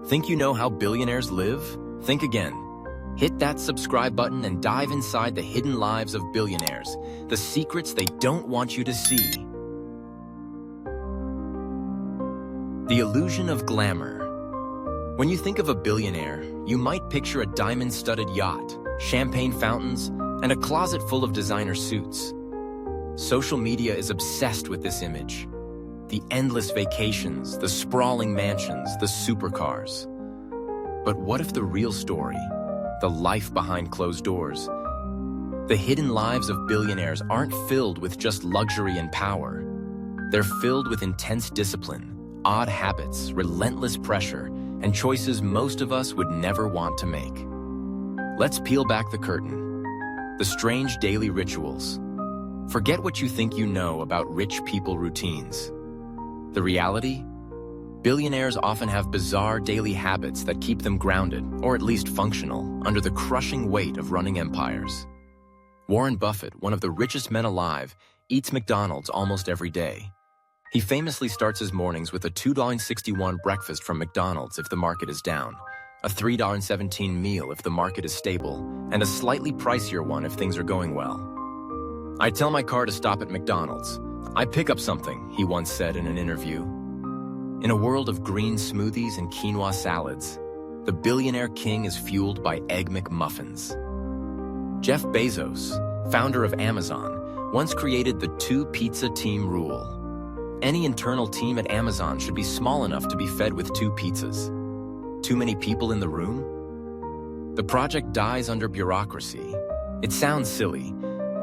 Think you know how billionaires live? Think again. Hit that subscribe button and dive inside the hidden lives of billionaires, the secrets they don't want you to see. The illusion of glamour. When you think of a billionaire, you might picture a diamond-studded yacht, champagne fountains, and a closet full of designer suits. Social media is obsessed with this image. The endless vacations, the sprawling mansions, the supercars. But what if the real story, the life behind closed doors, the hidden lives of billionaires aren't filled with just luxury and power? They're filled with intense discipline, odd habits, relentless pressure, and choices most of us would never want to make. Let's peel back the curtain. The strange daily rituals. Forget what you think you know about rich people routines. The reality? Billionaires often have bizarre daily habits that keep them grounded, or at least functional, under the crushing weight of running empires. Warren Buffett, one of the richest men alive, eats McDonald's almost every day. He famously starts his mornings with a $2.61 breakfast from McDonald's if the market is down, a $3.17 meal if the market is stable, and a slightly pricier one if things are going well. I tell my car to stop at McDonald's. I pick up something, he once said in an interview. In a world of green smoothies and quinoa salads, the billionaire king is fueled by Egg McMuffins. Jeff Bezos, founder of Amazon, once created the two-pizza team rule. Any internal team at Amazon should be small enough to be fed with 2 pizzas. Too many people in the room? The project dies under bureaucracy. It sounds silly,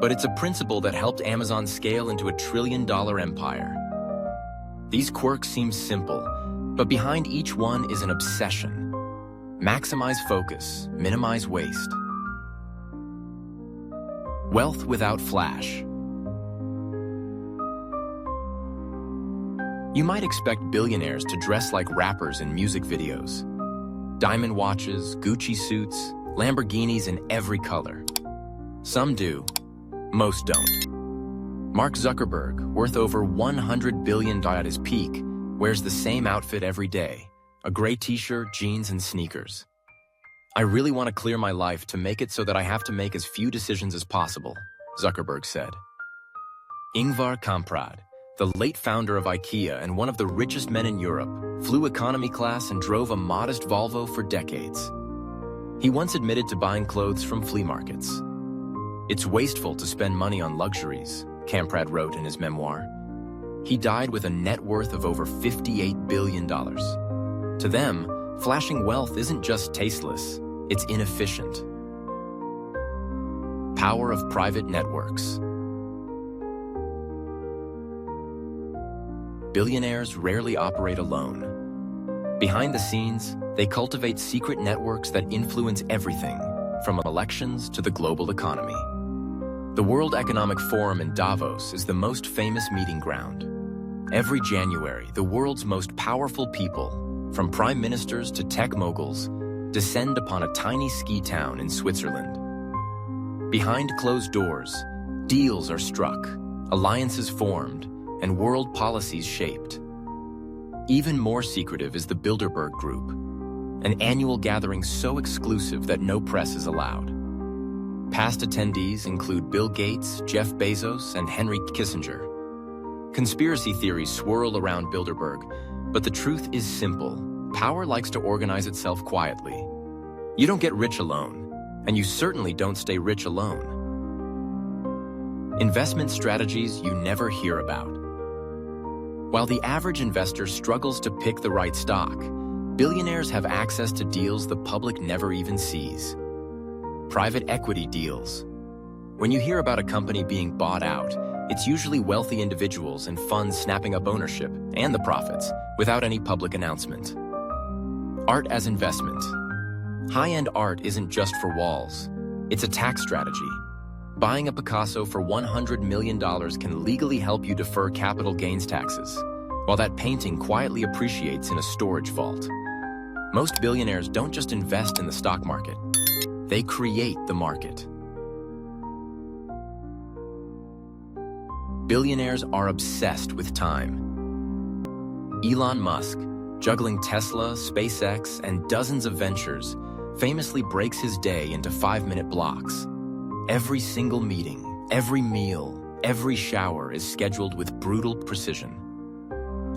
but it's a principle that helped Amazon scale into a trillion-dollar empire. These quirks seem simple, but behind each one is an obsession. Maximize focus, minimize waste. Wealth without flash. You might expect billionaires to dress like rappers in music videos. Diamond watches, Gucci suits, Lamborghinis in every color. Some do. Most don't. Mark Zuckerberg, worth over $100 billion at his peak, wears the same outfit every day, a gray t-shirt, jeans, and sneakers. I really want to clear my life to make it so that I have to make as few decisions as possible, Zuckerberg said. Ingvar Kamprad, the late founder of IKEA and one of the richest men in Europe, flew economy class and drove a modest Volvo for decades. He once admitted to buying clothes from flea markets. It's wasteful to spend money on luxuries, Kamprad wrote in his memoir. He died with a net worth of over $58 billion. To them, flashing wealth isn't just tasteless, it's inefficient. Power of private networks. Billionaires rarely operate alone. Behind the scenes, they cultivate secret networks that influence everything, from elections to the global economy. The World Economic Forum in Davos is the most famous meeting ground. Every January, the world's most powerful people, from prime ministers to tech moguls, descend upon a tiny ski town in Switzerland. Behind closed doors, deals are struck, alliances formed, and world policies shaped. Even more secretive is the Bilderberg Group, an annual gathering so exclusive that no press is allowed. Past attendees include Bill Gates, Jeff Bezos, and Henry Kissinger. Conspiracy theories swirl around Bilderberg, but the truth is simple. Power likes to organize itself quietly. You don't get rich alone, and you certainly don't stay rich alone. Investment strategies you never hear about. While the average investor struggles to pick the right stock, billionaires have access to deals the public never even sees. Private equity deals. When you hear about a company being bought out, it's usually wealthy individuals and funds snapping up ownership and the profits without any public announcement. Art as investment. High-end art isn't just for walls. It's a tax strategy. Buying a Picasso for $100 million can legally help you defer capital gains taxes, while that painting quietly appreciates in a storage vault. Most billionaires don't just invest in the stock market. They create the market. Billionaires are obsessed with time. Elon Musk, Juggling Tesla, SpaceX, and dozens of ventures, famously breaks his day into 5-minute blocks. Every single meeting, every meal, every shower is scheduled with brutal precision.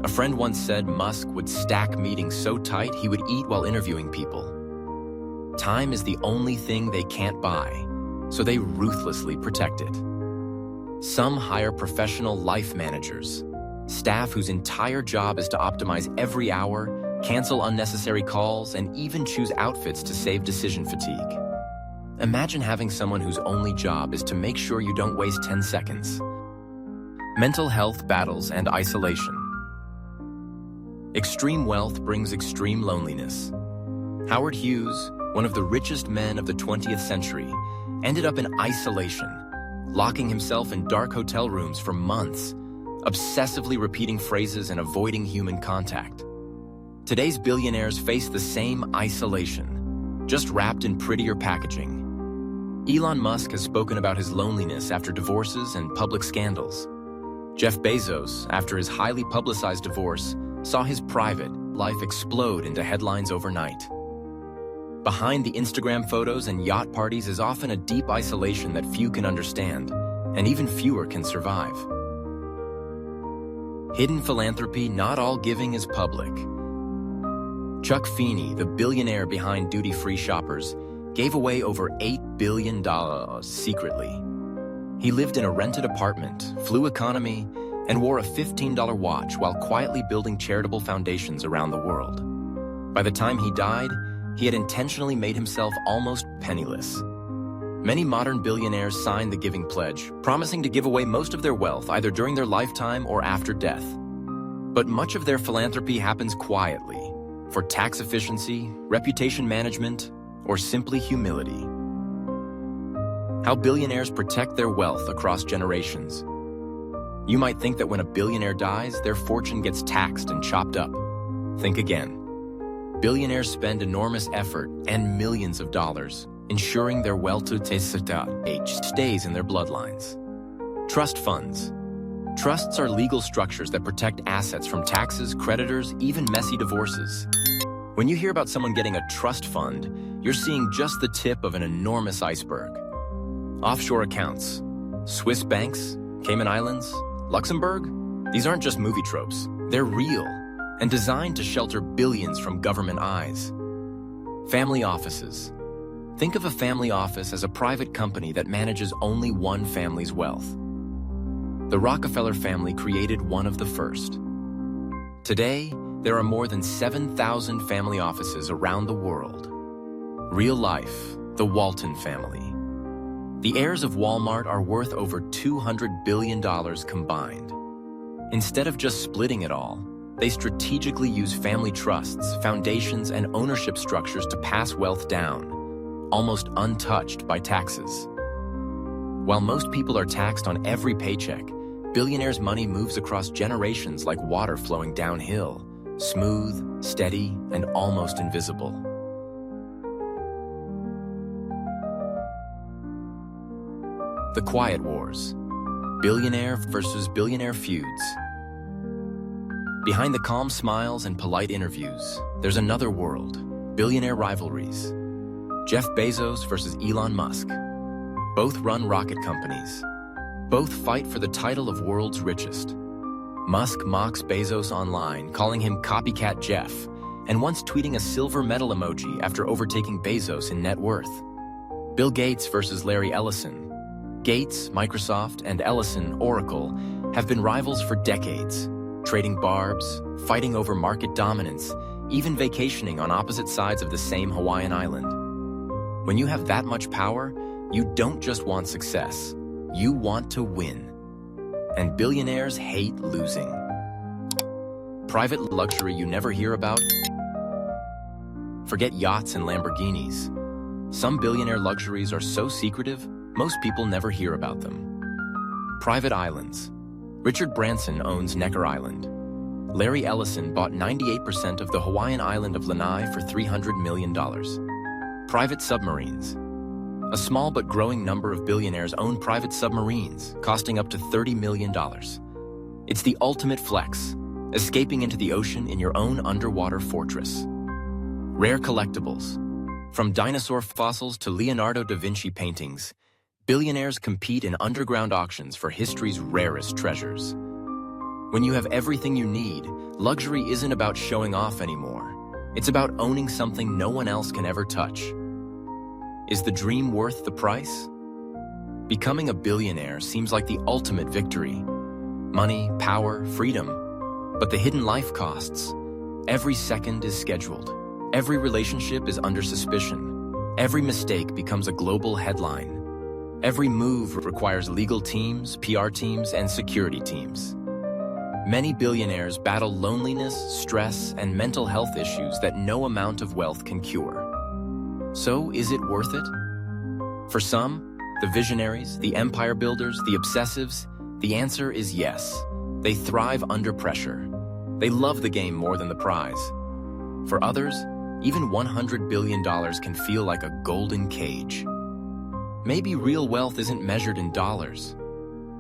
A friend once said Musk would stack meetings so tight he would eat while interviewing people. Time is the only thing they can't buy, so they ruthlessly protect it. Some hire professional life managers, staff whose entire job is to optimize every hour, cancel unnecessary calls, and even choose outfits to save decision fatigue. Imagine having someone whose only job is to make sure you don't waste 10 seconds. Mental health battles and isolation. Extreme wealth brings extreme loneliness. Howard Hughes, one of the richest men of the 20th century, ended up in isolation, locking himself in dark hotel rooms for months, obsessively repeating phrases and avoiding human contact. Today's billionaires face the same isolation, just wrapped in prettier packaging. Elon Musk has spoken about his loneliness after divorces and public scandals. Jeff Bezos, after his highly publicized divorce, saw his private life explode into headlines overnight. Behind the Instagram photos and yacht parties is often a deep isolation that few can understand, and even fewer can survive. Hidden philanthropy, not all giving is public. Chuck Feeney, the billionaire behind duty-free shoppers, gave away over $8 billion secretly. He lived in a rented apartment, flew economy, and wore a $15 watch while quietly building charitable foundations around the world. By the time he died, he had intentionally made himself almost penniless. Many modern billionaires signed the Giving Pledge, promising to give away most of their wealth either during their lifetime or after death. But much of their philanthropy happens quietly, for tax efficiency, reputation management, or simply humility. How billionaires protect their wealth across generations. You might think that when a billionaire dies, their fortune gets taxed and chopped up. Think again. Billionaires spend enormous effort and millions of dollars ensuring their wealth stays in their bloodlines. Trust funds. Trusts are legal structures that protect assets from taxes, creditors, even messy divorces. When you hear about someone getting a trust fund, you're seeing just the tip of an enormous iceberg. Offshore accounts, Swiss banks, Cayman Islands, Luxembourg, these aren't just movie tropes. They're real and designed to shelter billions from government eyes. Family offices. Think of a family office as a private company that manages only one family's wealth. The Rockefeller family created one of the first. Today, there are more than 7,000 family offices around the world. Real life, the Walton family. The heirs of Walmart are worth over $200 billion combined. Instead of just splitting it all, they strategically use family trusts, foundations, and ownership structures to pass wealth down, almost untouched by taxes. While most people are taxed on every paycheck, billionaires' money moves across generations like water flowing downhill, smooth, steady, and almost invisible. The Quiet Wars. Billionaire versus billionaire feuds. Behind the calm smiles and polite interviews, there's another world, billionaire rivalries. Jeff Bezos versus Elon Musk. Both run rocket companies. Both fight for the title of world's richest. Musk mocks Bezos online, calling him copycat Jeff, and once tweeting a silver medal emoji after overtaking Bezos in net worth. Bill Gates versus Larry Ellison. Gates, Microsoft, and Ellison, Oracle, have been rivals for decades, trading barbs, fighting over market dominance, even vacationing on opposite sides of the same Hawaiian island. When you have that much power, you don't just want success, you want to win. And billionaires hate losing. Private luxury you never hear about? Forget yachts and Lamborghinis. Some billionaire luxuries are so secretive, most people never hear about them. Private islands. Richard Branson owns Necker Island. Larry Ellison bought 98% of the Hawaiian island of Lanai for $300 million. Private submarines. A small but growing number of billionaires own private submarines, costing up to $30 million. It's the ultimate flex, escaping into the ocean in your own underwater fortress. Rare collectibles. From dinosaur fossils to Leonardo da Vinci paintings, billionaires compete in underground auctions for history's rarest treasures. When you have everything you need, luxury isn't about showing off anymore. It's about owning something no one else can ever touch. Is the dream worth the price? Becoming a billionaire seems like the ultimate victory. Money, power, freedom. But the hidden life costs. Every second is scheduled. Every relationship is under suspicion. Every mistake becomes a global headline. Every move requires legal teams, PR teams, and security teams. Many billionaires battle loneliness, stress, and mental health issues that no amount of wealth can cure. So, is it worth it? For some, the visionaries, the empire builders, the obsessives, the answer is yes. They thrive under pressure. They love the game more than the prize. For others, even $100 billion can feel like a golden cage. Maybe real wealth isn't measured in dollars.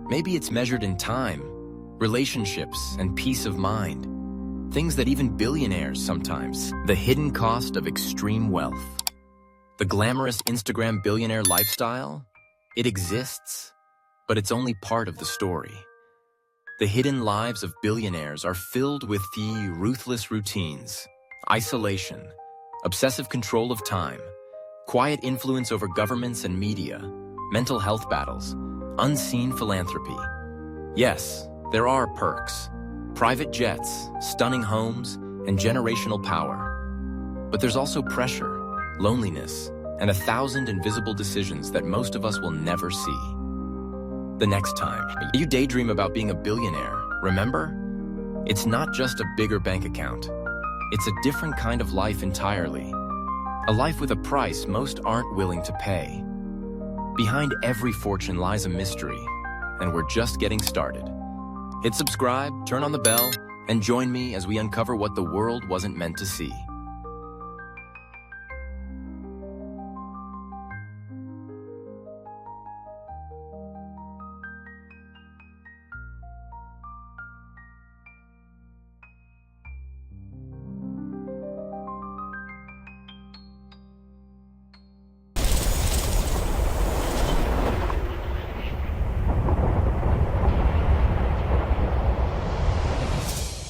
Maybe it's measured in time, relationships, and peace of mind. Things that even billionaires sometimes. The hidden cost of extreme wealth. The glamorous Instagram billionaire lifestyle? It exists, but it's only part of the story. The hidden lives of billionaires are filled with the ruthless routines, isolation, obsessive control of time, quiet influence over governments and media, mental health battles, unseen philanthropy. Yes, there are perks, private jets, stunning homes, and generational power. But there's also pressure, loneliness, and 1,000 invisible decisions that most of us will never see. The next time you daydream about being a billionaire, remember? It's not just a bigger bank account. It's a different kind of life entirely. A life with a price most aren't willing to pay. Behind every fortune lies a mystery, and we're just getting started. Hit subscribe, turn on the bell, and join me as we uncover what the world wasn't meant to see.